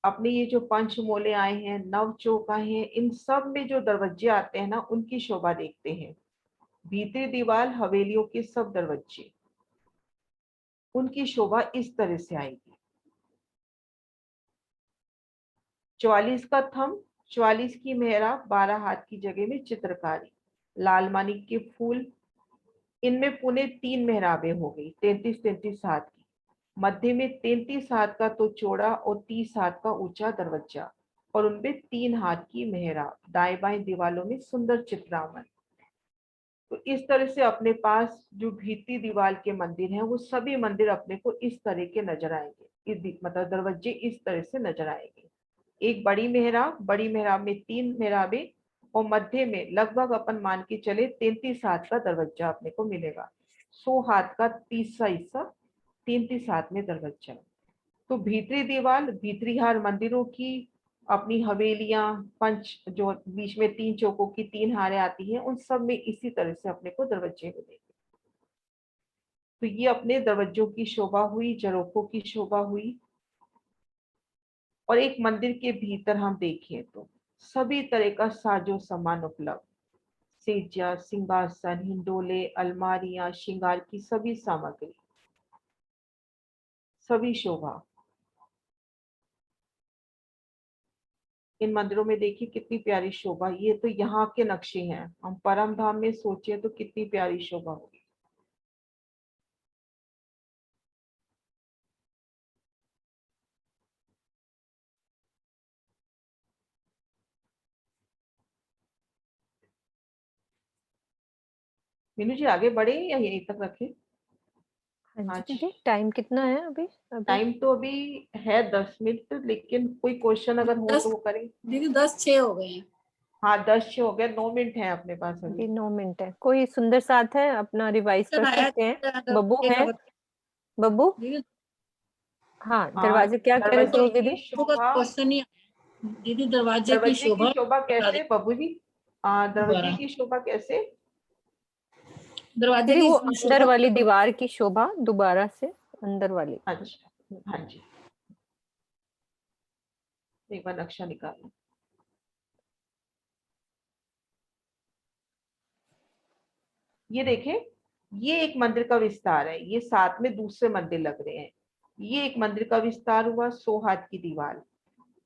अपने ये जो पंचमोले आए हैं, नव चौक आए हैं, इन सब में जो दरवाजे आते हैं ना, उनकी शोभा देखते हैं। भीतरी दीवार, हवेलियों के सब दरवाजे, उनकी शोभा इस तरह से आएगी। 44 का थंब, 44 की मेहराब, 12 हाथ की जगह में चित्रकारी, लाल मानिक के फूल, इनमें पुणे 3 मेहराबें हो गई, 33-33 हाथ की। मध्य में 33 हाथ का तो चौड़ा और 30 हाथ का ऊंचा दरवाजा, और उनपे 3 हाथ की मेहराब, दाएं बाएं दीवालों में सुंदर चित्रावन। तो इस तरह से अपने पास जो भीतरी दीवार के मंदिर हैं, वो सभी मंदिर अपने को इस तरह के नजर आएंगे, मतलब दरवाजे इस तरह से नजर आएंगे। एक बड़ी मेहराब, बड़ी मेहराब में 3 मेहराबें, और मध्य में लगभग अपन मान के चले 33 हाथ का दरवाजा अपने को मिलेगा। 100 हाथ का तीसरा हिस्सा, 33 हाथ में दरवाजा। तो भीतरी दीवार, भीतरी हार मंदिरों की, अपनी हवेलियां, पंच जो बीच में 3 चौकों की 3 हारें आती हैं, उन सब में इसी तरह से अपने को दरवाजे मिलेंगे। तो ये अपने दरवाजों की शोभा हुई, झरोखों की शोभा हुई। और एक मंदिर के भीतर हम देखें तो सभी तरह का साजो सामान उपलब्ध, सेजा, सिंहासन, हिंडोले, अलमारियां, श्रृंगार की सभी सामग्री, सभी शोभा। इन मंदिरों में देखिए कितनी प्यारी शोभा, ये तो यहाँ के नक्शे हैं, हम परम धाम में सोचे तो कितनी प्यारी शोभा होगी। मीनू जी आगे बढ़े या यहीं तक रखें? हाँ जी आज दीदी, टाइम कितना है अभी? टाइम तो अभी है 10 मिनट, लेकिन कोई क्वेश्चन अगर हो तो वो करें। दीदी 10:06 हो गए हैं। हाँ 10 हो गया, 9 मिनट है अपने पास अभी। अभी 9 मिनट है। कोई सुंदर साथ है अपना रिवाइज कर सकते हैं? बब्बू है? बब्बू, दीदी हाँ, दरवाजे क्या कह रहे थे वो दरवाजे दीदी? की शोभा, क्वेश्चन ही दीदी दरवाजे की दरवाजे की शोभा शोभा बता कैसे दी बब्बू जी? दरवाजे दोबारा। की शोभा कैसे? दरवाजे दीदी वो की अंदर शोभा वाली दीवार की शोभा, दोबारा से अंदर वाली। अच्छा, हाँ जी, एक बार नक्शा निकालो। ये देखें, ये एक मंदिर का विस्तार है, ये साथ में दूसरे मंदिर लग रहे हैं। ये एक मंदिर का विस्तार हुआ 100 हाथ की दीवार।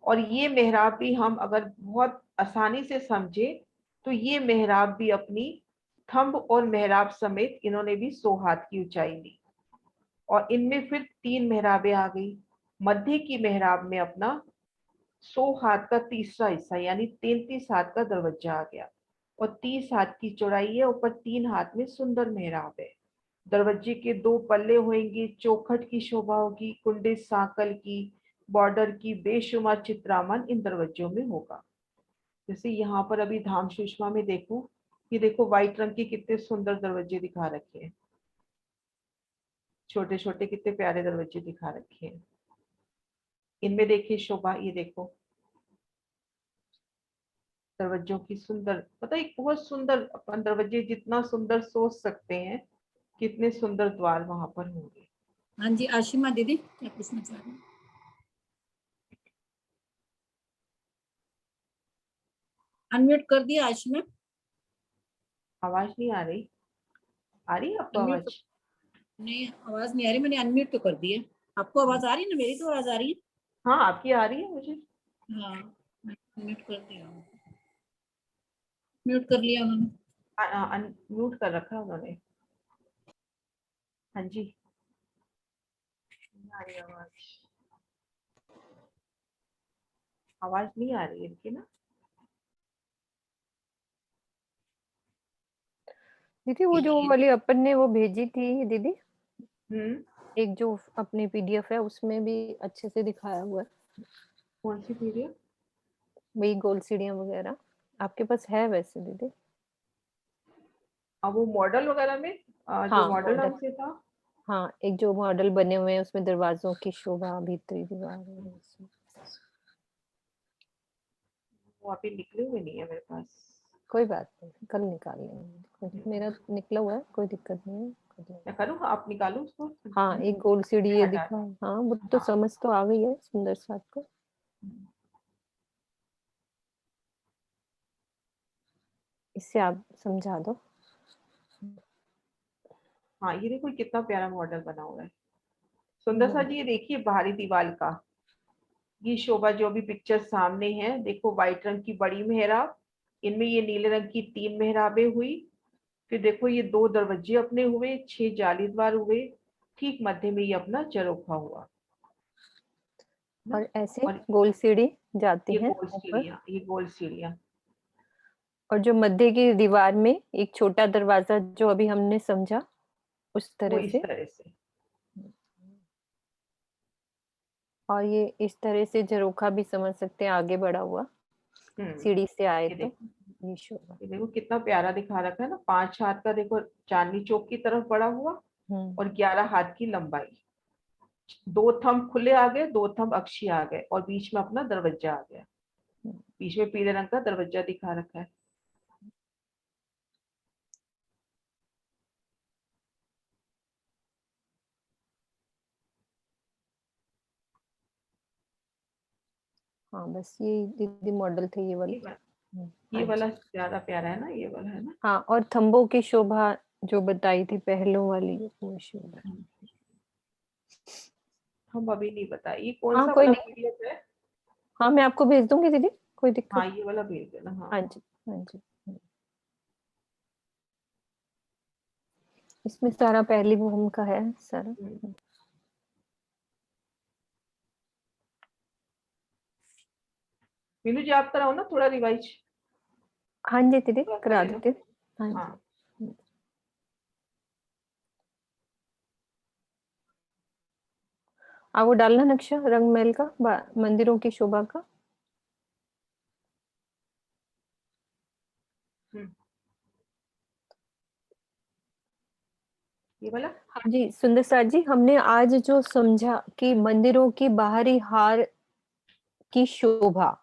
और ये मेहराब भी हम अगर बहुत आसानी से समझे तो ये मेहराब भी अपनी थंब और मेहराब समेत इन्होंने भी 100 हाथ की ऊंचाई ली। और इनमें फिर 3 मेहराबें आ गई। मध्य की मेहराब में अपना 100 हाथ का तीसरा हिस्सा यानी 33 हाथ का दरवाजा आ गया और 30 हाथ की चौड़ाई है। ऊपर 3 हाथ में सुंदर मेहराब है। दरवाजे के 2 पल्ले होंगे, चौखट की शोभा होगी, कुंडित सांकल की, बॉर्डर की बेशुमार चित्रामन इन दरवाजों में होगा। जैसे यहाँ पर अभी धाम सुषमा में देखो, ये देखो व्हाइट रंग के कितने सुंदर दरवाजे दिखा रखे हैं, छोटे छोटे कितने प्यारे दरवाजे दिखा रखे हैं। इनमें देखिए शोभा, ये देखो दरवाजों की सुंदर, पता है बहुत सुंदर, अपन दरवाजे जितना सुंदर सोच सकते हैं कितने सुंदर द्वार वहां पर होंगे। हाँ जी आशिमा दीदी क्या पूछना चाह रहे हैं? अनम्यूट कर दिया आशिमा? आवाज नहीं आ रही? आ रही है आपको अनम्यूट आवाज? नहीं, आवाज नहीं आ रही, मैंने अनम्यूट तो कर दिया। आपको आवाज आ रही है ना? मेरी तो आवाज आ रही है। हाँ आपकी आ रही है मुझे। हाँ अनम्यूट कर दिया, म्यूट कर लिया उन्होंने। अनम्यूट कर रखा उन्होंने। हाँ जी, नहीं आ रही आवाज, आवाज नहीं आ रही है इनकी ना। दीदी वो जो वाली अपन ने वो भेजी थी दीदी, हम्म, एक जो अपनी पीडीएफ है उसमें भी अच्छे से दिखाया हुआ है, कौन सी पीडीएफ? वही गोल सीढ़ियाँ वगैरह आपके पास है वैसे दीदी? अब वो मॉडल वगैरह में जो हाँ मॉडल मॉडल, नाम से था। हाँ एक जो मॉडल बने हुए हैं उसमें दरवाजों की शोभा, भीतरी दीवार है उसमें। वो अभी निकले हुए नहीं है मेरे पास। कोई बात नहीं, कल निकाल लेंगे, मेरा निकला हुआ है, कोई दिक्कत नहीं है, कर लेंगे। मैं करूँ, आप निकालो उसको। हाँ एक गोल सीढ़ी मैं ये हटा दिखा, हाँ वो तो हाँ। समझ तो आ गई है सुंदर साथ को। इससे आप समझा दो। हाँ ये देखो कितना प्यारा मॉडल बना हुआ है, सुंदर सा जी। ये देखिए बाहरी दीवार का ये शोभा जो भी पिक्चर सामने है, देखो व्हाइट रंग की बड़ी मेहराब, इनमें ये नीले रंग की 3 मेहराबें हुई। फिर देखो ये 2 दरवाजे अपने हुए, 6 जाली द्वार हुए, ठीक मध्य में ये अपना चरोखा हुआ ना। और ऐसे और गोल सीढ़ी जाती ये हैं गोल ऊपर, सीढ़ियाँ, ये गोल सीढ़ियाँ। और जो मध्य की दीवार में एक छोटा दरवाजा जो अभी हमने समझा उस वो तरह इस से, तरह से। और ये इस तरह से झरोखा भी समझ सकते हैं आगे बढ़ा हुआ, सीढ़ी से आए ये तो देखो, ये शोभा। ये देखो कितना प्यारा दिखा रखा है ना। 5 हाथ का देखो चांदनी चौक की तरफ बड़ा हुआ हम्म, और 11 हाथ की लंबाई। 2 थंब खुले आ गए, 2 थंब अक्षी आ गए और बीच में अपना दरवाजा आ गया। बीच में पीले रंग का दरवाजा दिखा रखा है। हाँ बस ये दीदी मॉडल थे ये वाले। ये वाला, ये हाँ जी, वाला ज्यादा प्यारा है ना, ये वाला है ना। हाँ और थंबों की शोभा जो बताई थी पहलों वाली वो शोभा। हम अभी नहीं बताए ये कौन हाँ सा कोई वाला नहीं, पीडीएफ है। हाँ मैं आपको भेज दूंगी दीदी, कोई हाँ दिक्कत। ये वाला भेज देना। हाँ हाँ जी, हाँ जी, इसमें सारा पहली भूम का है सारा। मीनू जी आप कराओ ना थोड़ा रिवाइज, हाँ जी दीदी थोड़ा करा करेगा। देते, हाँ जी। हाँ वो डालना नक्शा रंग महल का, मंदिरों की शोभा का। ये वाला। हाँ जी सुंदर सर जी, हमने आज जो समझा कि मंदिरों की बाहरी हार की शोभा,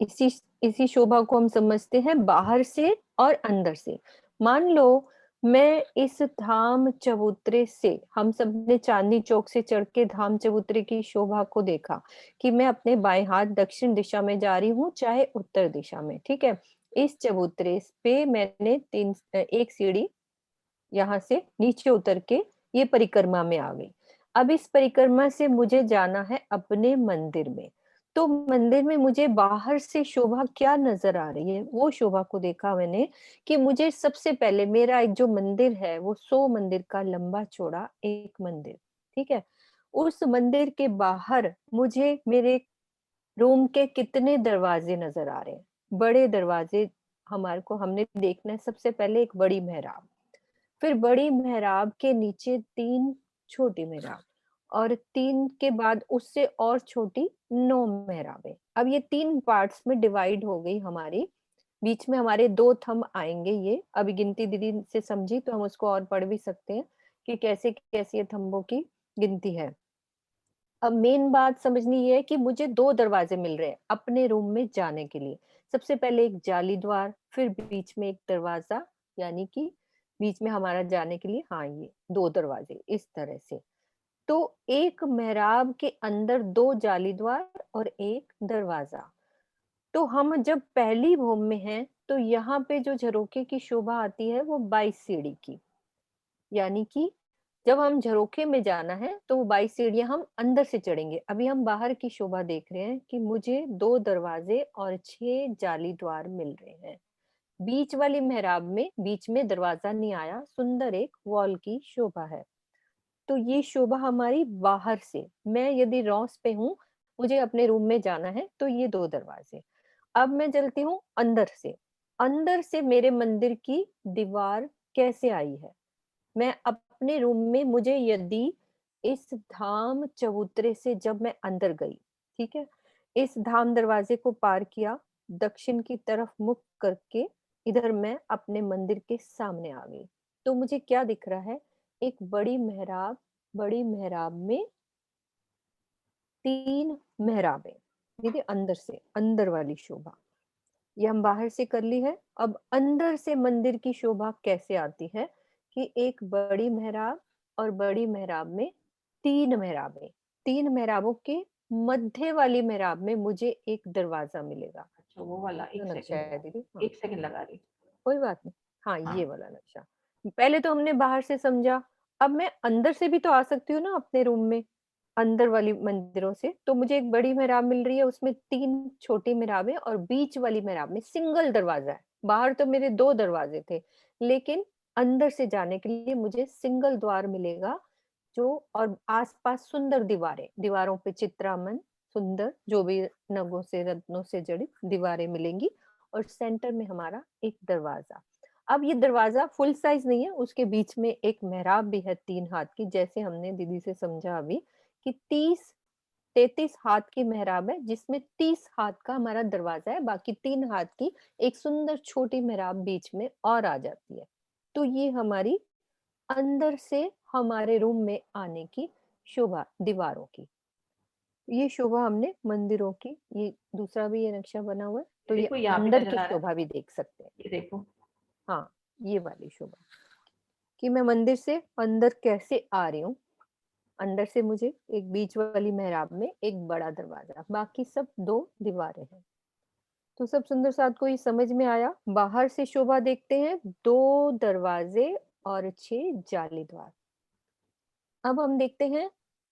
इसी इसी शोभा को हम समझते हैं बाहर से और अंदर से। मान लो मैं इस धाम चबूतरे से, हम सब ने चांदनी चौक से चढ़ के धाम चबूतरे की शोभा को देखा कि मैं अपने बाएं हाथ दक्षिण दिशा में जा रही हूँ चाहे उत्तर दिशा में, ठीक है। इस चबूतरे पे मैंने एक सीढ़ी यहाँ से नीचे उतर के ये परिक्रमा में आ गई। अब इस परिक्रमा से मुझे जाना है अपने मंदिर में। तो मंदिर में मुझे बाहर से शोभा क्या नजर आ रही है, वो शोभा को देखा मैंने कि मुझे सबसे पहले मेरा एक जो मंदिर है वो 100 मंदिर का लंबा चौड़ा एक मंदिर, ठीक है। उस मंदिर के बाहर मुझे मेरे रूम के कितने दरवाजे नजर आ रहे हैं, बड़े दरवाजे। हमारे को हमने देखना है सबसे पहले एक बड़ी मेहराब, फिर बड़ी मेहराब के नीचे 3 छोटी मेहराब, और 3 के बाद उससे और छोटी 9 मेहराबें। अब ये 3 पार्ट्स में डिवाइड हो गई हमारी। बीच में हमारे 2 थंब आएंगे। ये अभी गिनती दीदी से समझी तो हम उसको और पढ़ भी सकते हैं कि कैसे कैसे ये थंबों की गिनती है। अब मेन बात समझनी ये है कि मुझे 2 दरवाजे मिल रहे हैं अपने रूम में जाने के लिए। सबसे पहले एक जाली द्वार, फिर बीच में एक दरवाजा, यानी कि बीच में हमारा जाने के लिए, हाँ, ये 2 दरवाजे इस तरह से। तो एक मेहराब के अंदर 2 जाली द्वार और एक दरवाजा। तो हम जब पहली भूम में हैं तो यहाँ पे जो झरोखे की शोभा आती है वो 22 सीढ़ी की, यानी कि जब हम झरोखे में जाना है तो वो 22 सीढ़ियां हम अंदर से चढ़ेंगे। अभी हम बाहर की शोभा देख रहे हैं कि मुझे 2 दरवाजे और 6 जाली द्वार मिल रहे हैं। बीच वाली मेहराब में बीच में दरवाजा नहीं आया, सुंदर एक वॉल की शोभा है। तो ये शोभा हमारी बाहर से, मैं यदि रॉस पे हूँ, मुझे अपने रूम में जाना है तो ये 2 दरवाजे। अब मैं चलती हूँ अंदर से। अंदर से मेरे मंदिर की दीवार कैसे आई है, मैं अपने रूम में, मुझे यदि इस धाम चबूतरे से जब मैं अंदर गई, ठीक है, इस धाम दरवाजे को पार किया, दक्षिण की तरफ मुख करके इधर मैं अपने मंदिर के सामने आ गई। तो मुझे क्या दिख रहा है, एक बड़ी मेहराब, बड़ी मेहराब में 3 मेहराबें। दीदी अंदर से, अंदर वाली शोभा ये हम बाहर से कर ली है। अब अंदर से मंदिर की शोभा कैसे आती है कि एक बड़ी मेहराब और बड़ी मेहराब में 3 मेहराबें, 3 मेहराबों के मध्य वाली मेहराब में मुझे एक दरवाजा मिलेगा। अच्छा वो वाला, जो एक नक्शा है सेकंड, दीदी, हाँ, एक सेकंड लगा रही। कोई बात नहीं। हाँ, हाँ। ये वाला नक्शा। पहले तो हमने बाहर से समझा, अब मैं अंदर से भी तो आ सकती हूँ ना अपने रूम में, अंदर वाली मंदिरों से। तो मुझे एक बड़ी मेहराब मिल रही है, उसमें 3 छोटी मेहराबें और बीच वाली मेहराब में सिंगल दरवाजा है। बाहर तो मेरे 2 दरवाजे थे, लेकिन अंदर से जाने के लिए मुझे सिंगल द्वार मिलेगा। जो और आसपास सुंदर दीवारें, दीवारों पे चित्रामन सुंदर, जो भी नगों से रत्नों से जड़ी दीवारें मिलेंगी, और सेंटर में हमारा एक दरवाजा। अब ये दरवाजा फुल साइज नहीं है, उसके बीच में एक मेहराब भी है 3 हाथ की, जैसे हमने दीदी से समझा अभी कि 33 हाथ की मेहराब है, जिसमें 30 हाथ का हमारा दरवाजा है, बाकी 3 हाथ की एक सुंदर छोटी मेहराब बीच में और आ जाती है। तो ये हमारी अंदर से हमारे रूम में आने की शोभा, दीवारों की ये शोभा हमने मंदिरों की, ये दूसरा भी ये नक्शा बना हुआ है, तो ये देखो यहाँ पे अंदर नजर की आ रहा है, शोभा भी देख सकते हैं। ये देखो। हाँ, ये वाली शोभा कि मैं मंदिर से अंदर कैसे आ रही हूँ। अंदर से मुझे एक बीच वाली मेहराब में एक बड़ा दरवाजा, बाकी सब 2 दीवारें हैं। तो सब सुंदर साथ को ये समझ में आया। बाहर से शोभा देखते हैं, 2 दरवाजे और 6 जाली द्वार। अब हम देखते हैं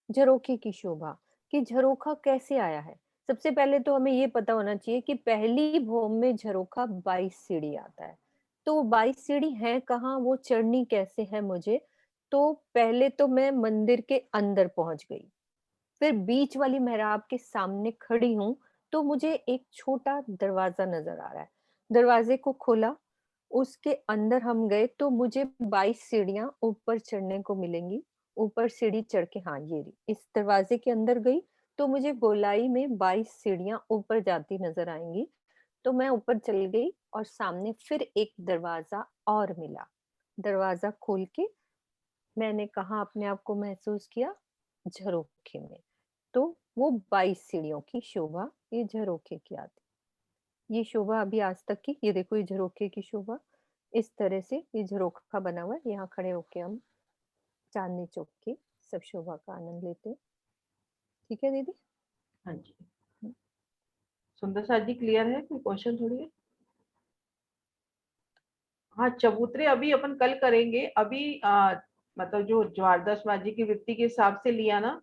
झरोखे की शोभा कि झरोखा कैसे आया है। सबसे पहले तो हमें ये पता होना चाहिए कि पहली भौम में झरोखा 22 सीढ़ी आता है। तो 22 सीढ़ी है कहाँ, वो चढ़नी कैसे है मुझे। तो पहले तो मैं मंदिर के अंदर पहुंच गई, फिर बीच वाली मेहराब के सामने खड़ी हूँ, तो मुझे एक छोटा दरवाजा नजर आ रहा है। दरवाजे को खोला, उसके अंदर हम गए तो मुझे 22 सीढ़ियां ऊपर चढ़ने को मिलेंगी। ऊपर सीढ़ी चढ़ के, हाँ ये रही, इस दरवाजे के अंदर गई तो मुझे गोलाई में 22 सीढ़ियां ऊपर जाती नजर आएंगी। तो मैं ऊपर चली गई और सामने फिर एक दरवाजा और मिला। दरवाजा खोल के मैंने कहा, अपने आप को महसूस किया झरोखे में। तो वो 22 सीढ़ियों की शोभा ये झरोखे की आती। ये शोभा अभी आज तक की, ये देखो ये झरोखे की शोभा, इस तरह से ये झरोखा बना हुआ है। यहाँ खड़े होके हम चांदनी चौक की सब शोभा का आनंद लेते हैं। ठीक है दीदी। हाँ जी, सुंदर साथ जी क्लियर है, कोई क्वेश्चन थोड़ी है। हाँ, चबूतरे अभी अपन कल करेंगे। अभी मतलब जो ज्वारदास माझी की वृत्ति के हिसाब से लिया ना,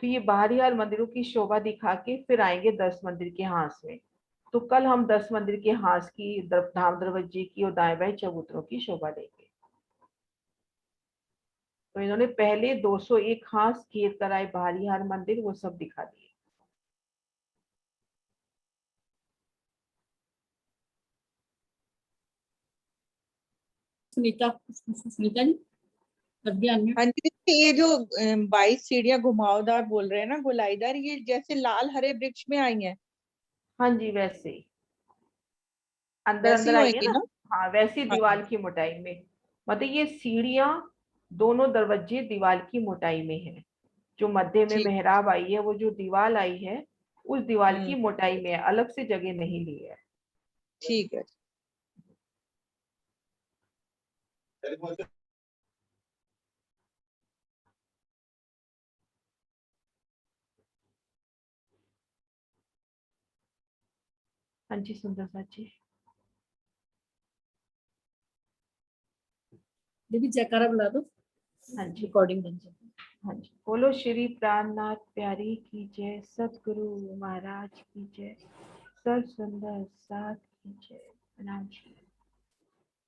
तो ये बाहरी हाल मंदिरों की शोभा दिखा के फिर आएंगे 10 मंदिर के हांस में। तो कल हम 10 मंदिर के हांस की, धाम दरवाजे की और दाएं बाएं चबूतरों की शोभा देंगे। तो इन्होंने पहले 201 हांस घेर कर आए बाहरी हाल मंदिर, वो सब दिखा दिए। सुनीता सुनीता जी कर दिया unmute? हाँ जी, ये जो 22 सीढ़ियां घुमावदार बोल रहे हैं ना, गोलाईदार, ये जैसे लाल हरे वृक्ष में आई हैं, हाँ जी, वैसे ही अंदर वैसी अंदर ही आई है होंगी ना। ना? हाँ, वैसी हाँ दीवार की मोटाई में। मतलब ये सीढ़ियां दोनों दरवाजे दीवार की मोटाई में है। जो मध्य में ठीक। मेहराब आई है, वो जो दीवार आई है उस दीवार की हम्म, मोटाई में है, अलग से जगह नहीं ली है। ठीक है। हाँ जी, सुंदर सा जी। दीदी जयकारा बुला दो, हाँ जी, रिकॉर्डिंग बन जाए। हाँ जी। बोलो श्री प्राणनाथ प्यारी की जय, सतगुरु महाराज की जय, सर्व सुंदर साथ की जय। प्रणाम जी।